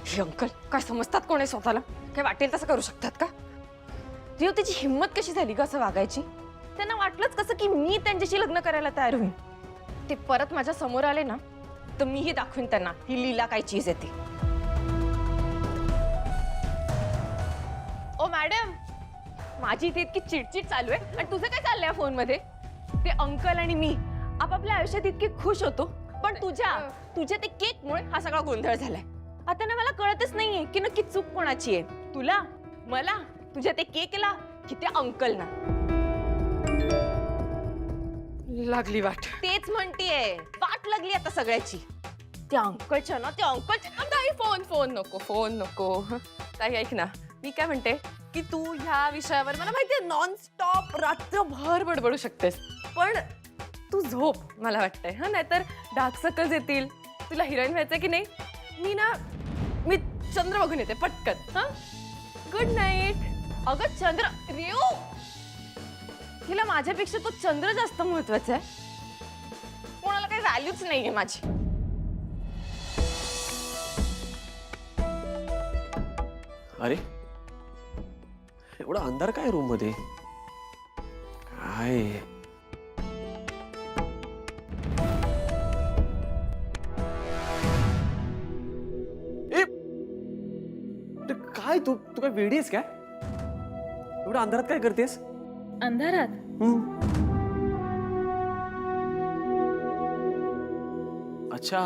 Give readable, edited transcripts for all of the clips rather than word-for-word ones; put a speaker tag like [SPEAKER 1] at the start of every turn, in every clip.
[SPEAKER 1] हे अंकल काय समजतात कोण आहे स्वतःला? काय वाटेल तसं करू शकतात का? रिओ त्याची हिंमत कशी झाली ग असं वागायची? त्यांना वाटलंच कसं की मी त्यांच्याशी लग्न करायला तयार होईन? ते परत माझ्या समोर आले ना तर मीही दाखवीन त्यांना ही लीला काय चीज येते. ओ मॅडम, माझी इथे इतकी चिडचिड चालू आहे आणि तुझं काय चाललंय फोन मध्ये? ते अंकल आणि मी आपापल्या आयुष्यात इतके खुश होतो, पण तुझ्या ते केकमुळे हा सगळा गोंधळ झालाय. आता ना मला कळतच नाहीये की नक्की चूक कोणाची आहे, तुला, मला, तुझ्या ते केकला की त्या अंकलना? लागली वाट. तेच म्हणतीये, वाट लागली आता सगळ्याची. त्या अंकलच्या ना, त्या अंकल नाही. फोन नको ताई, ऐक ना, मी काय म्हणते की तू ह्या विषयावर मला माहितीये नॉनस्टॉप रात्रभर बडबडू शकतेस, पण तू झोप मला वाटतंय. हा, नाहीतर डार्क सर्कल्स येतील. तुला हिरोईन व्हायचंय की नाही? मी चंद्र बघून येते पटकन. हा, गुड नाईट. अगं चंद्र, रेओ, तिला माझ्यापेक्षा तो चंद्र जास्त महत्वाचा आहे. कोणाला काही व्हॅल्यूच नाहीये माझी.
[SPEAKER 2] अरे एवढा अंधार काय रूम मध्ये? काय काय तू काय वेडी आहेस काय? एवढा अंधारात काय करतेस?
[SPEAKER 3] अंधारात?
[SPEAKER 2] अच्छा,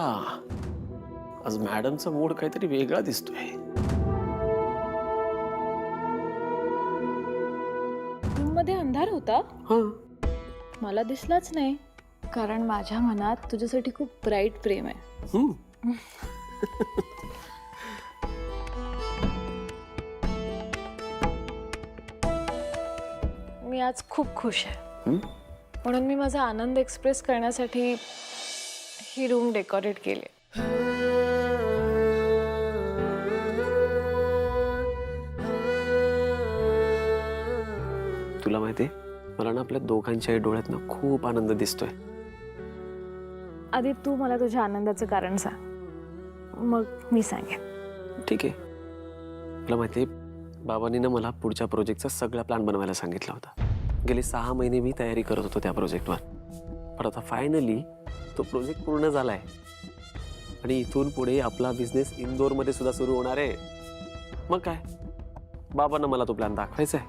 [SPEAKER 2] आज मॅडमचा मूड काहीतरी वेगळा दिसतोय.
[SPEAKER 3] मध्ये अंधार होता?
[SPEAKER 2] हा,
[SPEAKER 3] मला दिसलाच नाही, कारण माझ्या मनात तुझ्यासाठी खूप ब्राईट प्रेम आहे. मी आज खूप खुश आहे, म्हणून मी माझा आनंद एक्सप्रेस करण्यासाठी ही रूम डेकोरेट केली.
[SPEAKER 2] तुला माहितीये, मला ना आपल्या दोघांच्याही डोळ्यात ना खूप आनंद दिसतोय.
[SPEAKER 3] आधी तू मला तुझ्या आनंदाचं कारण सांग, मग मी सांगेन.
[SPEAKER 2] ठीक आहे. तुला माहितीये, बाबांनी ना मला पुढच्या प्रोजेक्टचा सगळा प्लॅन बनवायला सांगितला होता. गेले 6 महिने मी तयारी करत होतो त्या प्रोजेक्टवर, पण आता फायनली तो प्रोजेक्ट पूर्ण झालाय आणि इथून पुढे आपला बिझनेस इंदोरमध्ये सुद्धा सुरू होणार आहे. मग काय, बाबांना मला तो प्लॅन दाखवायचा आहे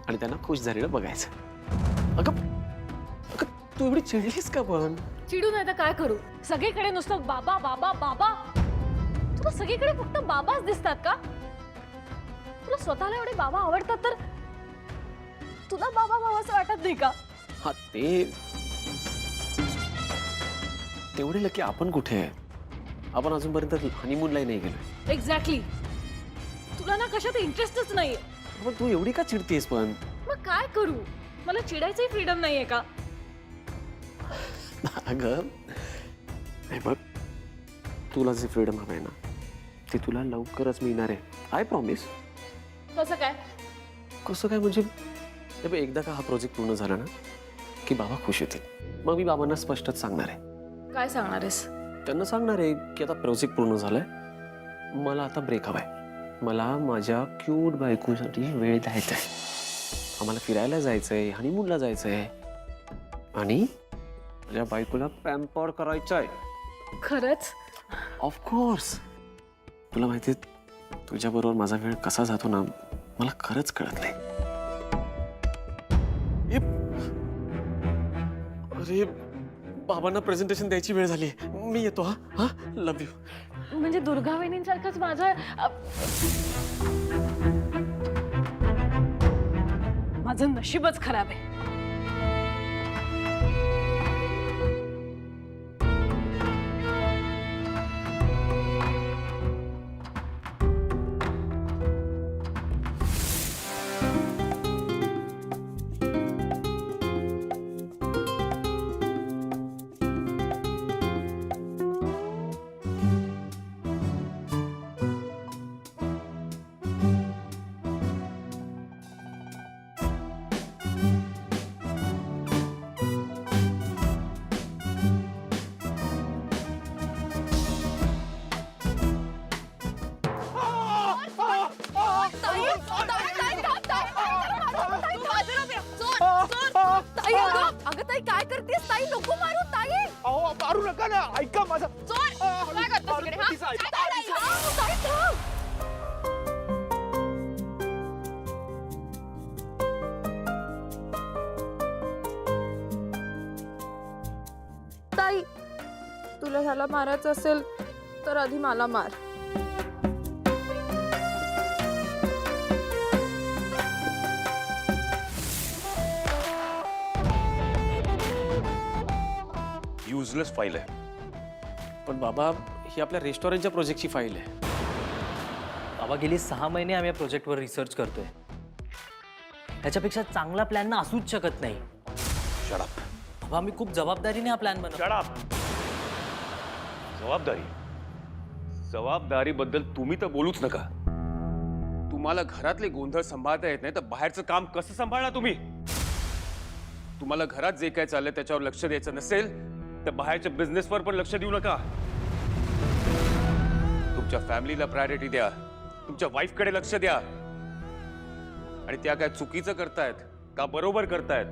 [SPEAKER 2] आणि त्यांना खुश झालेलं बघायचं. अगं तू एवढी चिडलीस का? पण
[SPEAKER 3] चिडू नाही तर काय करू? सगळीकडे नुसतं बाबा बाबा बाबा. तुला सगळीकडे फक्त बाबाच दिसतात का? तुला स्वतःला एवढे बाबा आवडतात तर तुला बाबा बाबा असं वाटत नाही का?
[SPEAKER 2] हा, तेवढे लकी आपण कुठे आहे? आपण अजूनपर्यंत हनीमूनलाही नाही गेलो.
[SPEAKER 3] एक्झॅक्टली. तुला ना कशात इंटरेस्टच नाहीये.
[SPEAKER 2] पण तू एवढी का चिडतेस? पण
[SPEAKER 3] मग काय करू? मला चिडायची फ्रीडम नाहीये का?
[SPEAKER 2] अगं नाही, बघ, तुला जे फ्रीडम हवं आहे ना ते तुला लवकरच मिळणार आहे. I promise.
[SPEAKER 3] कसं काय?
[SPEAKER 2] कसं काय म्हणजे, एकदा का हा प्रोजेक्ट पूर्ण झाला ना की बाबा खुश होतील. मग मी बाबांना स्पष्टच सांगणार आहे.
[SPEAKER 3] काय सांगणार आहेस?
[SPEAKER 2] त्यांना सांगणार आहे की आता प्रोजेक्ट पूर्ण झालाय, मला आता ब्रेक हवाय. मला माझ्या क्यूट बायकोसाठी वेळ द्यायचा आहे. आम्हाला फिरायला जायचंय, हनीमूनला जायचंय आणि माझ्या बायकोला पॅम्पर करायचं आहे.
[SPEAKER 3] खरंच?
[SPEAKER 2] ऑफकोर्स. तुला माहिती, तुझ्याबरोबर माझा वेळ कसा जातो ना मला खरंच कळत नाही. अरे बाबांना प्रेझेंटेशन द्यायची वेळ झाली, मी येतो. हा, लव्ह यू.
[SPEAKER 3] म्हणजे दुर्गा वहिनींसारखंच माझं नशीबच खराब आहे. ताई काय करतेस ताई? नको मारू ताई.
[SPEAKER 4] अहो मारू नका ना, ऐका माझं.
[SPEAKER 1] चोर काय करतोस इकडे, हा?
[SPEAKER 4] तिचं ऐका.
[SPEAKER 1] काय ताई?
[SPEAKER 3] थांब, ताई, थांब. ताई तुला ह्याला मारायचं असेल तर आधी मला मार.
[SPEAKER 4] युजलेस फाईल आहे.
[SPEAKER 2] पण बाबा ही आपल्या रेस्टॉरंटच्या प्रोजेक्टची फाईल आहे.
[SPEAKER 5] बाबा गेली 6 महिने आम्ही या प्रोजेक्टवर रिसर्च करतोय. त्याच्यापेक्षा चांगला प्लॅन ना असूच शकत नाही.
[SPEAKER 4] Shut up.
[SPEAKER 5] बाबा आम्ही खूप जबाबदारीने हा प्लॅन बनवतो.
[SPEAKER 4] Shut up. जबाबदारीबद्दल तुम्ही तर बोलूच नका. तुम्हाला घरातले गोंधळ सांभाळता येत नाही तर बाहेरचं काम कसं सांभाळणार तुम्ही? तुम्हाला घरात जे काय चाललंय त्याच्यावर लक्ष द्यायचं नसेल तर बाहेरच्या बिझनेसवर पण लक्ष देऊ नका. तुमच्या फॅमिलीला प्रायोरिटी द्या. तुमच्या वाईफकडे लक्ष द्या. आणि त्या काय चुकीचं करतायत का बरोबर करतायत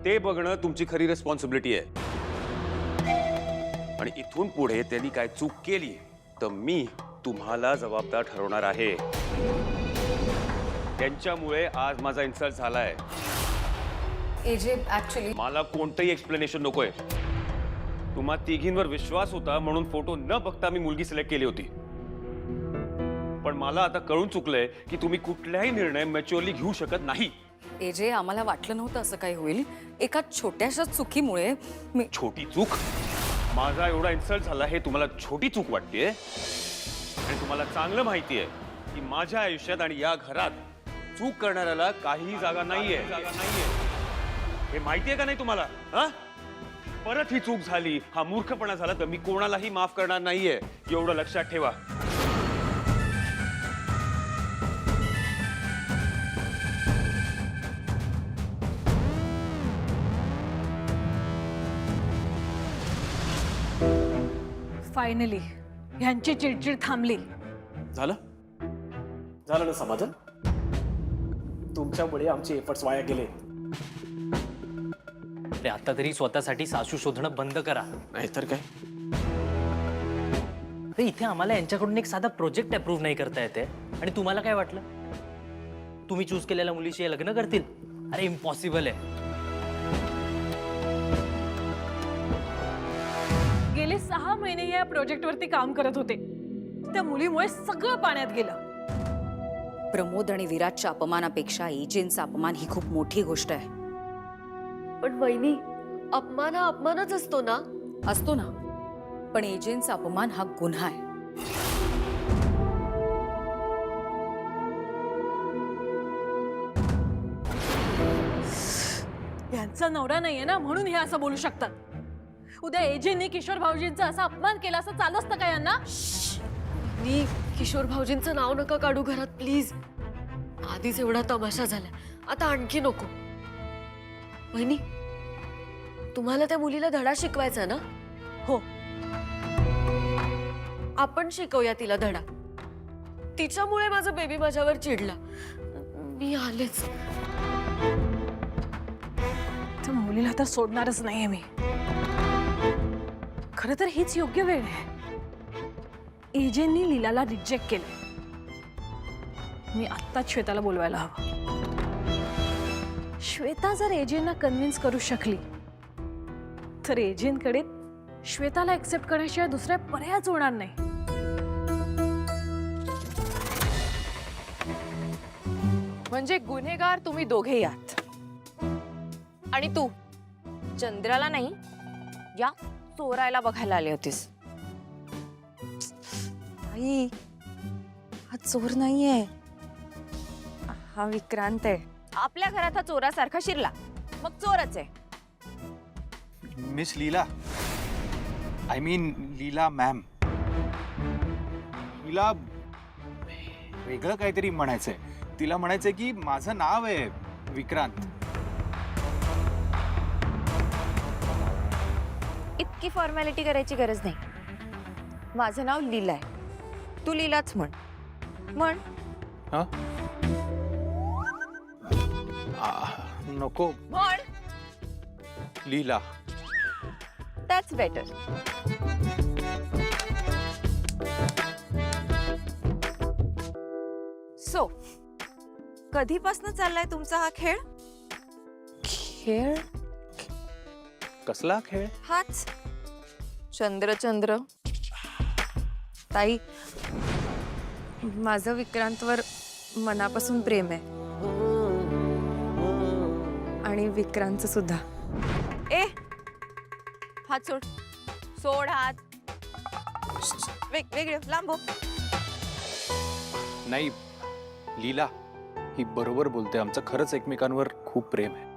[SPEAKER 4] ते बघणं तुमची खरी रिस्पॉन्सिबिलिटी आहे. आणि इथून पुढे त्यांनी काय चूक केली तर मी तुम्हाला जबाबदार ठरवणार आहे. त्यांच्यामुळे आज माझा इन्सल्ट झालाय.
[SPEAKER 6] एजे ऍक्च्युली
[SPEAKER 4] मला कोणतंही एक्सप्लेनेशन नकोय. तुम्हा तिघींवर विश्वास होता म्हणून फोटो न बघता मी मुलगी सिलेक्ट केली होती. पण मला आता कळून चुकलंय की तुम्ही कुठलाही निर्णय मॅच्युअरली घेऊ शकत नाही.
[SPEAKER 6] एजे आम्हाला वाटलं नव्हतं असं काही होईल. एका छोट्याशा चुकीमुळे मी
[SPEAKER 4] छोटी चूक? माझा एवढा इन्सल्ट झाला हे तुम्हाला छोटी चूक वाटतेय? आणि तुम्हाला चांगलं माहिती आहे की माझ्या आयुष्यात आणि या घरात चूक करणाऱ्याला काही जागा नाहीये. हे माहितीये का नाही तुम्हाला? हा? परत ही चूक झाली, हा मूर्खपणा झाला तर मी कोणालाही माफ करणार नाहीये. एवढं लक्षात ठेवा.
[SPEAKER 3] फायनली ह्यांची चिडचिड थांबली.
[SPEAKER 2] झालं ना समाधान? तुमच्यामुळे आमचे एफर्ट्स वाया गेले.
[SPEAKER 5] अरे आता तरी स्वतःसाठी सासू शोधणं बंद करा.
[SPEAKER 2] नाहीतर काय.
[SPEAKER 5] अरे इथे आम्हाला यांच्याकडून एक साधा प्रोजेक्ट अप्रूव्ह नाही करता येते आणि तुम्हाला काय वाटलं तुम्ही चूज केलेल्या मुलीशी हे लग्न करतील? अरे इम्पॉसिबल आहे.
[SPEAKER 3] गेले 6 महिने या प्रोजेक्टवरती काम करत होते. त्या मुलीमुळे सगळं पाण्यात गेलं.
[SPEAKER 6] प्रमोद आणि विराटच्या अपमानापेक्षा एजेंचा अपमान ही खूप मोठी गोष्ट आहे.
[SPEAKER 7] पण वहिनी, अपमान हा अपमानच असतो ना.
[SPEAKER 6] असतो ना, पण एजेंचा अपमान हा गुन्हा आहे.
[SPEAKER 3] यांचा नवरा नाहीये ना म्हणून हे असं बोलू शकतात. उद्या एजेंनी किशोर भाऊजींचा असा अपमान केला असं चालू असतं का यांना?
[SPEAKER 7] मी किशोर भाऊजींचं नाव नका काढू घरात प्लीज. आधीच एवढा तमाशा झाला, आता आणखी नको. वहिनी, तुम्हाला त्या मुलीला धडा शिकवायचा ना?
[SPEAKER 3] हो.
[SPEAKER 7] आपण शिकवूया तिला धडा. तिच्यामुळे माझा बेबी माझ्यावर चिडला. मी आलेच.
[SPEAKER 3] त्या मुलीला तर सोडणारच नाहीये मी. खरं तर हीच योग्य वेळ आहे. एजेंनी लीलाला रिजेक्ट केलं. मी आत्ताच श्वेताला बोलवायला हवं. श्वेता जर एजेंना कन्व्हिन्स करू शकली तर एजेंटकडे श्वेताला एक्सेप्ट करण्याशिवाय दुसरा पर्यायच होणार नाही.
[SPEAKER 1] म्हणजे गुन्हेगार तुम्ही दोघेही आहात. आणि तू चंद्राला नाही या चोरायला बघायला आली होतीस.
[SPEAKER 8] आई, हा चोर नाहीये, हा विक्रांत आहे.
[SPEAKER 1] आपल्या घरात हा चोरासारखा शिरला मग चोरच आहे.
[SPEAKER 9] Miss Leela, I mean Leela ma'am, तिला वेगळं काहीतरी म्हणायचंय. तिला म्हणायचंय की माझं नाव आहे विक्रांत.
[SPEAKER 8] इतकी फॉर्मॅलिटी करायची गरज नाही. माझं नाव लीला आहे. तू लीलाच म्हण. म्हण.
[SPEAKER 9] हा? नको.
[SPEAKER 1] म्हण.
[SPEAKER 9] लीला.
[SPEAKER 8] That's better. सो कधीपासून चाललाय तुमचा हा खेळ?
[SPEAKER 1] खेळ?
[SPEAKER 9] कसला खेळ?
[SPEAKER 8] हाच.
[SPEAKER 1] चंद्र चंद्र. ताई, माझं विक्रांतवर मनापासून प्रेम आहे. आणि विक्रांतचं सुद्धा.
[SPEAKER 8] ए, हात सोड. सोड हात. वेगळे लांब हो.
[SPEAKER 9] नाही लीला, ही बरोबर बोलते. आमचं खरंच एकमेकांवर खूप प्रेम आहे.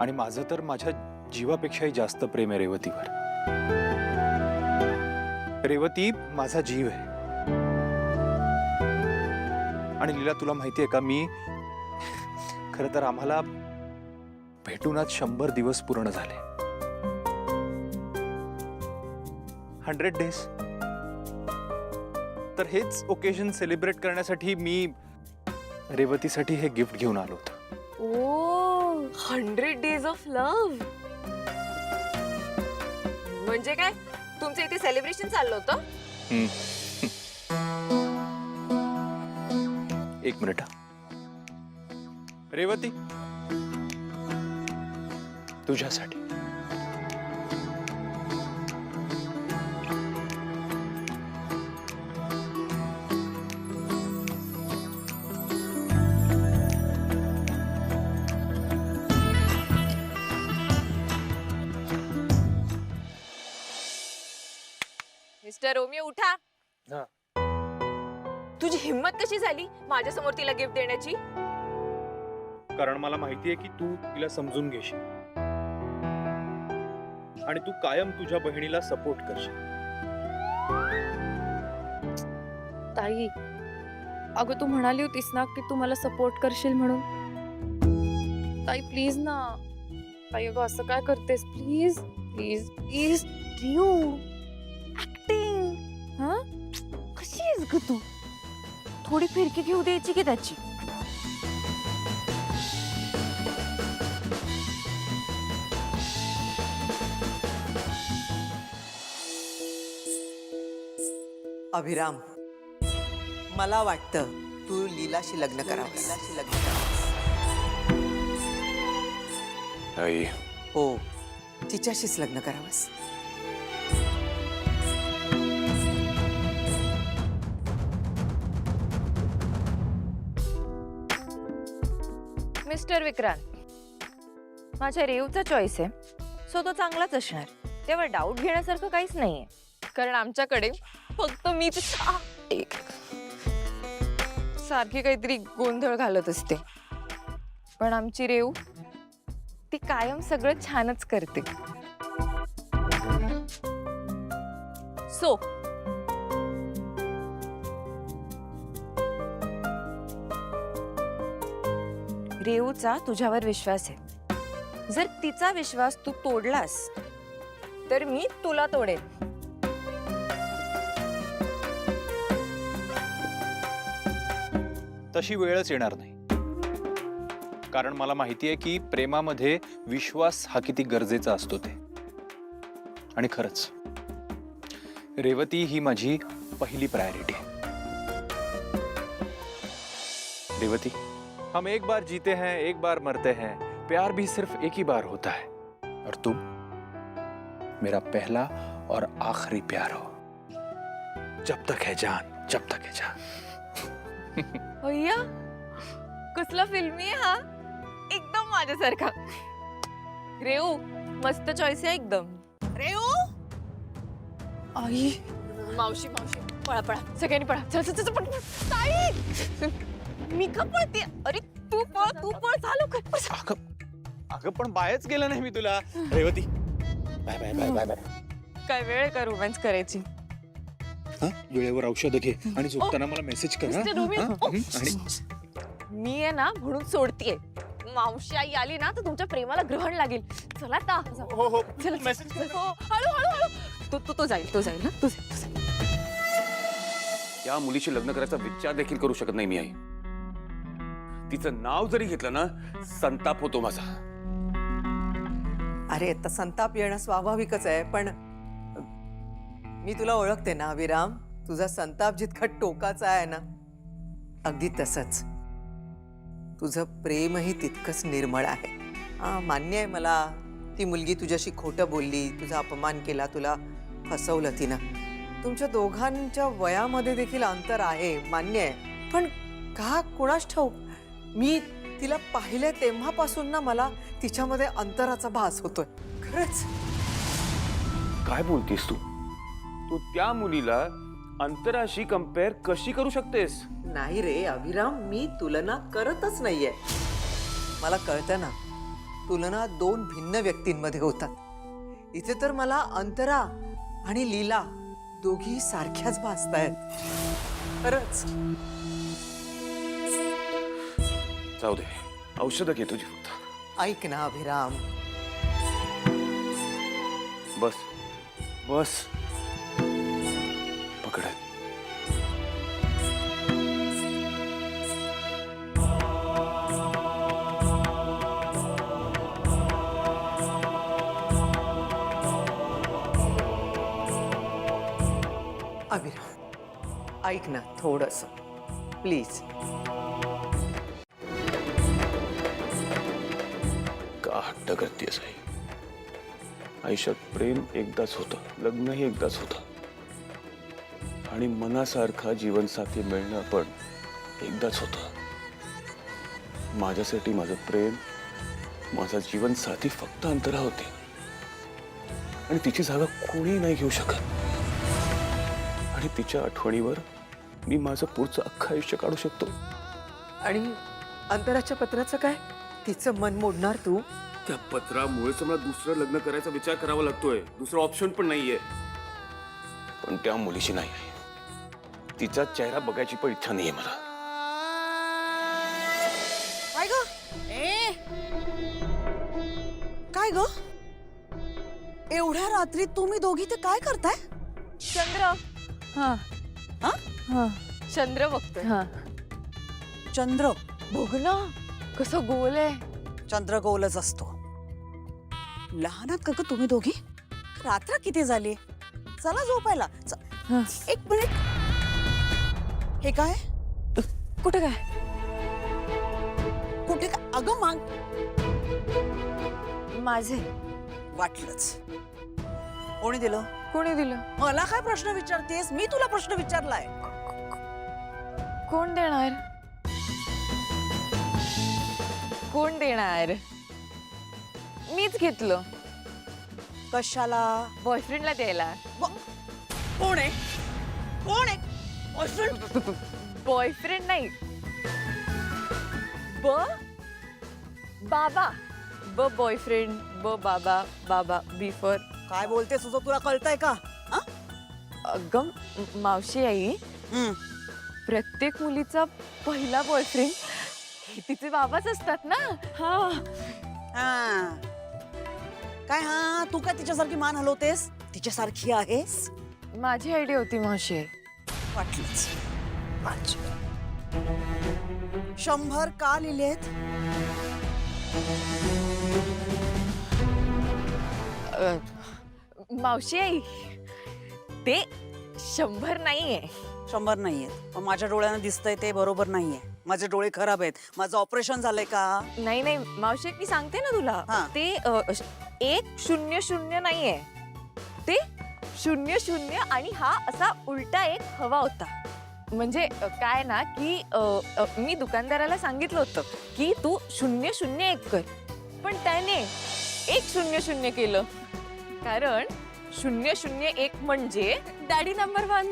[SPEAKER 9] आणि माझं तर माझ्या जीवापेक्षाही जास्त प्रेम आहे रेवतीवर. रेवती माझा जीव आहे. आणि लीला, तुला माहितीये का, मी खरं तर आम्हाला भेटून आज 100 दिवस पूर्ण झाले. 100 डेज. तर हेच ओकेजन सेलिब्रेट करण्यासाठी मी रेवतीसाठी हे गिफ्ट घेऊन आलो होतो.
[SPEAKER 7] ओ 100 days of love.
[SPEAKER 8] म्हणजे काय, तुमचं इथे सेलिब्रेशन चाललं होतं?
[SPEAKER 9] एक मिनिट. रेवती, तुझ्यासाठी.
[SPEAKER 8] मिस्टर रोमिओ, उठा.
[SPEAKER 9] हा.
[SPEAKER 8] तुझी हिम्मत कशी झाली माझ्या समोर तिला गिफ्ट देण्याची?
[SPEAKER 9] कारण मला माहितीये की तू तिला समजून घेशील आणि तू कायम तुझ्या बहिणीला सपोर्ट करशील.
[SPEAKER 1] ताई, अगं तू म्हणाली होतीस ना की तू मला सपोर्ट करशील म्हणून. ताई प्लीज ना. ताई अगं असं काय करतेस? Please please please.
[SPEAKER 8] रियू, ऍक्टिंग. हा, कशी आहेस ग तू? थोडी फिरकी घेऊ द्यायची की त्याची.
[SPEAKER 10] अभिराम, मला वाटतं तू लीलाशी लग्न करावं.
[SPEAKER 4] आई,
[SPEAKER 10] हो, तिच्याशीच लग्न करावंस.
[SPEAKER 8] मिस्टर विक्रांत, माझ्या रेवचा चॉईस आहे, सो तो चांगलाच असणार. तेव्हा डाऊट घेण्यासारखं काहीच नाहीये.
[SPEAKER 1] कारण आमच्याकडे फक्त मीच सारखी काहीतरी गोंधळ घालत असते. पण आमची रेव, ती कायम सगळं छानच करते.
[SPEAKER 8] सो रेवचा तुझ्यावर विश्वास आहे. जर तिचा विश्वास तू तोडलास तर मी तुला तोडेन.
[SPEAKER 9] तशी वेळच येणार नाही. कारण मला माहितीये की प्रेमामध्ये विश्वास हा किती गरजेचा असतो ते. आणि खरंच रेवती ही माझी पहिली प्रायोरिटी आहे. रेवती, हम एक बार जीते हैं, एक बार मरते हैं. प्यार भी सिर्फ एक ही बार होता है. और तुम मेरा पहला और आखिरी प्यार हो. जब तक है जान, जब तक है जान.
[SPEAKER 1] अय्या, कसला फिल्मी आहे हा. एकदम माझ्यासारखा. रेऊ, मस्त चॉईस आहे एकदम. रेऊ, आई, मावशी मावशी, पळा पळा, सगळ्यांनी पळा. चल चल चल, पळ. ताई, मी का पळते? अरे तू पळ, तू पळ. चालू कर.
[SPEAKER 9] अगं पण बायच गेलं नाही मी तुला. Revati, bye bye bye bye bye.
[SPEAKER 1] काय वेळ का रोमॅन्स करायची?
[SPEAKER 9] वेळेवर औषध घे आणि झोपताना मला मेसेज कर.
[SPEAKER 1] मिस्टर रोमिओ,
[SPEAKER 9] आणि
[SPEAKER 1] मी आहे ना म्हणून सोडतीये. मावशी आई आली ना तर तुमच्या प्रेमाला ग्रहण लागेल. चला आता.
[SPEAKER 9] हो हो,
[SPEAKER 1] चल
[SPEAKER 9] मेसेज कर.
[SPEAKER 1] हो, हळू हळू हळू. तो जाईल ना. तो जाईल.
[SPEAKER 4] या मुलीशी लग्न करायचा विचार देखील करू शकत नाही मी आई. तिचं नाव जरी घेतलं ना, संताप होतो माझा.
[SPEAKER 10] अरे आता संताप येणं स्वाभाविकच आहे, पण मी तुला ओळखते ना अभिराम. तुझा संताप जितका टोकाचा आहे ना, अगदी तसंच तुझं प्रेमही तितकंच निर्मळ आहे. हा, मान्य आहे मला, ती मुलगी तुझ्याशी खोटं बोलली, तुझा अपमान केला, तुला फसवलं तिनं. तुमच्या दोघांच्या वयामध्ये देखील अंतर आहे, मान्य आहे. पण का कोणास ठाऊक, मी तिला पाहिले तेव्हापासून ना मला तिच्यामध्ये अंतराचा भास होतोय खरंच.
[SPEAKER 4] काय बोलतीस तू? तू त्या मुलीला अंतराशी कम्पेअर कशी करू शकतेस?
[SPEAKER 10] नाही रे अभिराम, मी तुलना करतच नाहीये. मला कळतं ना, तुलना दोन भिन्न व्यक्तींमध्ये होतात. इथे तर मला अंतरा आणि लीला दोघी सारख्याच भासतायत खरंच.
[SPEAKER 4] जाऊ दे, औषधं घे तुझी फक्त.
[SPEAKER 10] ऐक ना अभिराम,
[SPEAKER 4] बस बस, पकड.
[SPEAKER 10] अभिराम ऐक ना थोडस प्लीज.
[SPEAKER 4] का हट्ट करतेस आई? आयुष्यात प्रेम एकदाच होतं, लग्नही एकदाच होतं, आणि मनासारखा जीवनसाथी मिळणं पण एकदाच होतं. माझ्यासाठी माझं प्रेम, माझा जीवनसाथी फक्त अंतरा होते, आणि तिची जागा कोणी नाही घेऊ शकत. आणि तिच्या आठवणीवर मी माझं पुढचं अख्खं आयुष्य काढू शकतो.
[SPEAKER 10] आणि अंतराच्या पत्राचं काय? तिचं मन मोडणार तू?
[SPEAKER 4] त्या पत्रामुळेच मला दुसरं लग्न करायचा विचार करावा लागतोय. दुसरं ऑप्शन पण नाहीये. पण त्या मुलीशी नाही आहे. तिचा चेहरा बघायची पण इच्छा नाहीये मला.
[SPEAKER 10] काय ग? काय ग? एवढ्या रात्री तुम्ही दोघी ते काय करताय?
[SPEAKER 1] चंद्र.
[SPEAKER 8] हा
[SPEAKER 10] हा?
[SPEAKER 8] हा
[SPEAKER 1] चंद्र बघतोय.
[SPEAKER 8] हा.
[SPEAKER 10] चंद्र
[SPEAKER 1] बघ ना कसं गोल आहे.
[SPEAKER 11] चंद्र गोलच असतो. लहानात का ग तुम्ही दोघी? रात्र किती झाली? चला झोपायला. एक मिनिट, हे काय?
[SPEAKER 8] कुठे काय?
[SPEAKER 11] कुठे काय? अगं माग.
[SPEAKER 8] माझे
[SPEAKER 11] वाटलंच. कोणी दिलं?
[SPEAKER 8] कोणी दिलं?
[SPEAKER 11] मला काय प्रश्न विचारतेस? मी तुला प्रश्न विचारलाय.
[SPEAKER 8] कोण देणार? कोण देणार? मीच घेतलं.
[SPEAKER 11] कशाला?
[SPEAKER 8] बॉयफ्रेंडला द्यायला.
[SPEAKER 11] कोण आहे? कोण आहे? बॉयफ्रेंड?
[SPEAKER 8] बॉयफ्रेंड नाही, बाबा. बॉयफ्रेंड, बाबा. बाबा बिफोर.
[SPEAKER 11] काय बोलतेस? तुझं तुला कळतंय का? हा?
[SPEAKER 8] अगं मावशी आई,
[SPEAKER 11] हम्म.
[SPEAKER 8] प्रत्येक मुलीचा पहिला बॉयफ्रेंड हे तिचे बाबाच असतात ना. हा.
[SPEAKER 11] हा. काय हा? तू काय तिच्यासारखी मान हलवतेस? तिच्यासारखी आहेस?
[SPEAKER 8] माझी आयडिया होती मावशी आई.
[SPEAKER 11] वाटलंच. 100 का लिहिलेत?
[SPEAKER 8] मावशी आई, ते 100 नाहीये.
[SPEAKER 11] 100 नाहीयेत. पण माझ्या डोळ्यानं दिसतंय ते बरोबर नाहीये. माझे डोळे खराब आहेत. माझं ऑपरेशन झालंय का?
[SPEAKER 8] नाही मावशी आई, मी सांगते ना तुला.
[SPEAKER 11] हा.
[SPEAKER 8] ते 100 नाहीये, ते 00 आणि हा असा उलटा एक हवा होता. म्हणजे काय ना की मी दुकानदाराला सांगितलं होतं की तू 001 कर, पण त्याने 100 केलं. कारण 001 म्हणजे डॅडी नंबर 1.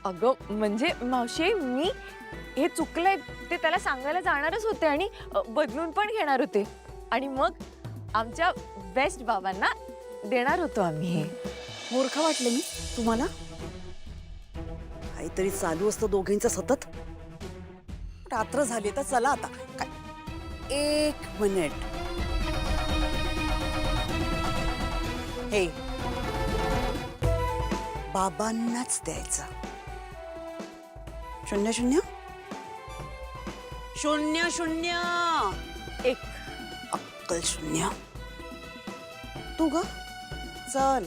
[SPEAKER 8] अगं म्हणजे मावशी, मी हे चुकलंय ते त्याला सांगायला जाणारच होते आणि बदलून पण घेणार होते, आणि मग आमच्या बेस्ट बाबांना देणार होतो आम्ही. हे
[SPEAKER 11] मूर्ख वाटले मी तुम्हाला? काहीतरी चालू असतं दोघींचं सतत. रात्र झाली तर चला आता. काय? 1 मिनिट. हे बाबांनाच द्यायचं. 00 00
[SPEAKER 8] एक
[SPEAKER 11] अक्कल शून्य. तू ग चल